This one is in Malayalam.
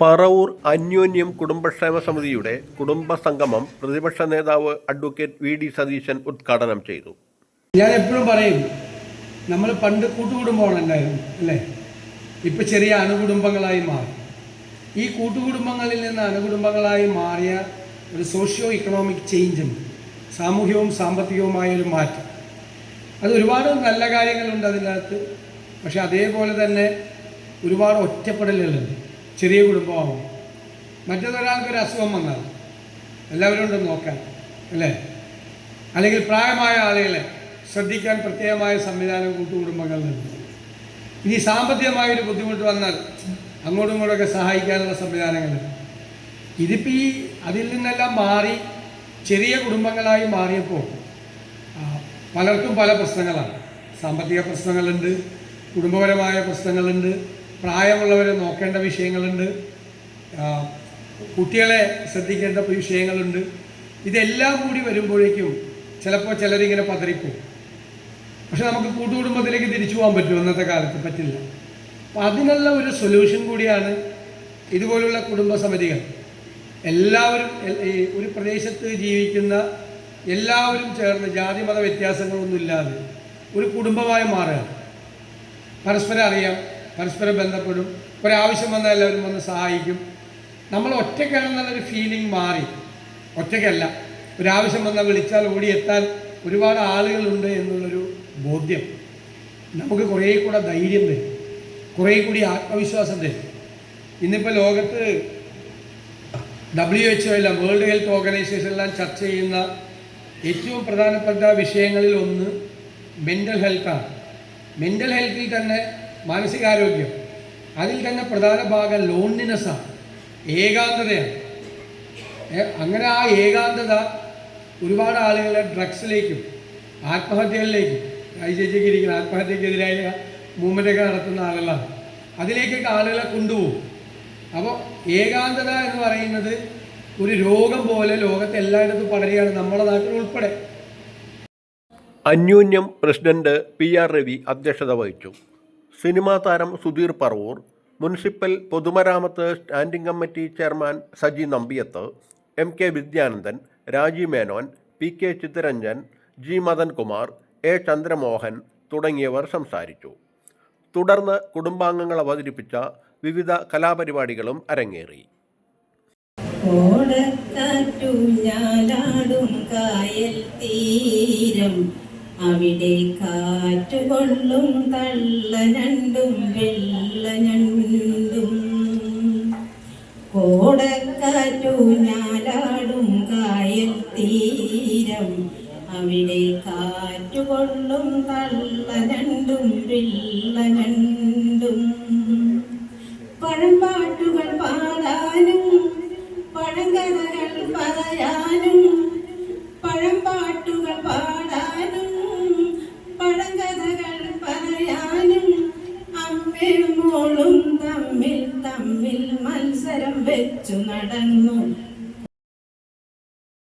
പറവൂർ അന്യോന്യം കുടുംബക്ഷേമ സമിതിയുടെ കുടുംബസംഗമം പ്രതിപക്ഷ നേതാവ് അഡ്വക്കേറ്റ് വി ഡി സതീശൻ ഉദ്ഘാടനം ചെയ്തു. ഞാൻ എപ്പോഴും പറയും, നമ്മൾ പണ്ട് കൂട്ടുകുടുംബമാണ് ഉണ്ടായിരുന്നു അല്ലേ? ഇപ്പം ചെറിയ അണുകുടുംബങ്ങളായി മാറി. ഈ കൂട്ടുകുടുംബങ്ങളിൽ നിന്ന് അണുകുടുംബങ്ങളായി മാറിയ ഒരു സോഷ്യോ ഇക്കണോമിക് ചേഞ്ചും സാമൂഹ്യവും സാമ്പത്തികവുമായ ഒരു മാറ്റം, അത് ഒരുപാട് നല്ല കാര്യങ്ങളുണ്ട് അതിനകത്ത്. പക്ഷെ അതേപോലെ തന്നെ ഒരുപാട് ഒറ്റപ്പെടലുകളുണ്ട്. ചെറിയ കുടുംബമാകും, മറ്റൊരാൾക്കൊരു അസുഖം വന്നാൽ എല്ലാവരും ഉണ്ടെന്ന് നോക്കാൻ അല്ലേ? അല്ലെങ്കിൽ പ്രായമായ ആളുകളെ ശ്രദ്ധിക്കാൻ പ്രത്യേകമായ സംവിധാനം കൂട്ടുകുടുംബങ്ങളിലുണ്ട്. ഇനി സാമ്പത്തികമായൊരു ബുദ്ധിമുട്ട് വന്നാൽ അങ്ങോട്ടും ഇങ്ങോട്ടൊക്കെ സഹായിക്കാനുള്ള സംവിധാനങ്ങളുണ്ട്. ഇതിപ്പോൾ അതിൽ നിന്നെല്ലാം മാറി ചെറിയ കുടുംബങ്ങളായി മാറിയപ്പോൾ പലർക്കും പല പ്രശ്നങ്ങളാണ്. സാമ്പത്തിക പ്രശ്നങ്ങളുണ്ട്, കുടുംബപരമായ പ്രശ്നങ്ങളുണ്ട്, പ്രായമുള്ളവരെ നോക്കേണ്ട വിഷയങ്ങളുണ്ട്, കുട്ടികളെ ശ്രദ്ധിക്കേണ്ട വിഷയങ്ങളുണ്ട്. ഇതെല്ലാം കൂടി വരുമ്പോഴേക്കും ചിലപ്പോൾ ചിലരിങ്ങനെ പതറിപ്പോവും. പക്ഷെ നമുക്ക് കൂട്ടുകുടുംബത്തിലേക്ക് തിരിച്ചു പോകാൻ പറ്റുമോ? ഇന്നത്തെ കാലത്ത് പറ്റില്ല. അപ്പം അതിനുള്ള ഒരു സൊല്യൂഷൻ കൂടിയാണ് ഇതുപോലുള്ള കുടുംബസമിതികൾ. എല്ലാവരും ഒരു പ്രദേശത്ത് ജീവിക്കുന്ന എല്ലാവരും ചേർന്ന് ജാതി മത വ്യത്യാസങ്ങളൊന്നുമില്ലാതെ ഒരു കുടുംബമായി മാറുക. പരസ്പരം അറിയാം, പരസ്പരം ബന്ധപ്പെടും, ഒരാവശ്യം വന്നാൽ എല്ലാവരും വന്ന് സഹായിക്കും. നമ്മൾ ഒറ്റയ്ക്കാണെന്നുള്ളൊരു ഫീലിംഗ് മാറി. ഒറ്റയ്ക്കല്ല, ഒരാവശ്യം വന്നാൽ വിളിച്ചാൽ ഓടിയെത്താൻ ഒരുപാട് ആളുകളുണ്ട് എന്നുള്ളൊരു ബോധ്യം നമുക്ക് കുറേ കൂടെ ധൈര്യം തരും, കുറേ കൂടി ആത്മവിശ്വാസം തരും. ഇന്നിപ്പോൾ ലോകത്ത് WHO എല്ലാം, വേൾഡ് ഹെൽത്ത് ഓർഗനൈസേഷൻ എല്ലാം ചർച്ച ചെയ്യുന്ന ഏറ്റവും പ്രധാനപ്പെട്ട വിഷയങ്ങളിൽ ഒന്ന് മെൻ്റൽ ഹെൽത്താണ്. മെൻ്റൽ ഹെൽത്തിൽ തന്നെ മാനസികാരോഗ്യം, അതിൽ തന്നെ പ്രധാന ഭാഗം ലോൺലിനെസ്സാണ്, ഏകാന്തതയാണ്. അങ്ങനെ ആ ഏകാന്തത ഒരുപാട് ആളുകളെ ഡ്രഗ്സിലേക്കും ആത്മഹത്യകളിലേക്കും, ഐജയ്ക്ക് ഇരിക്കുന്ന ആത്മഹത്യക്കെതിരായ മൂവ്മെൻ്റൊക്കെ നടത്തുന്ന ആളുകളാണ്, അതിലേക്കൊക്കെ ആളുകളെ കൊണ്ടുപോകും. അപ്പോൾ ഏകാന്തത എന്ന് പറയുന്നത് ഒരു രോഗം പോലെ ലോകത്തെ എല്ലായിടത്തും പടരുകയാണ്, നമ്മുടെ നാട്ടിൽ ഉൾപ്പെടെ. അന്യോന്യം പ്രസിഡന്റ് PR രവി അധ്യക്ഷത വഹിച്ചു. സിനിമാ താരം സുധീർ പറവൂർ, മുനിസിപ്പൽ പൊതുമരാമത്ത് standing committee chairman Saji Nambiyath, MK Vidyanandan, രാജി Menon, PK Chittaranjan, G Madankumar, A Chandramohan തുടങ്ങിയവർ സംസാരിച്ചു. തുടർന്ന് കുടുംബാംഗങ്ങൾ അവതരിപ്പിച്ച വിവിധ കലാപരിപാടികളും അരങ്ങേറി. അവിടെ കാറ്റുകൊള്ളും തള്ളനണ്ടും വെള്ളനണ്ടും, കോടക്കാറ്റു ഞാലാടും കായൽ തീരം. അവിടെ കാറ്റുകൊള്ളും തള്ളനണ്ടും വെള്ളനണ്ടും. പഴംപാട്ടുകൾ പാടാനും പഴങ്കഥകൾ പറയാനും, പഴംപാട്ടുകൾ പാടാനും പഴങ്കഥകൾ പറയാനും, അമ്മയും മോളും തമ്മിൽ തമ്മിൽ മത്സരം വെച്ചു നടന്നു.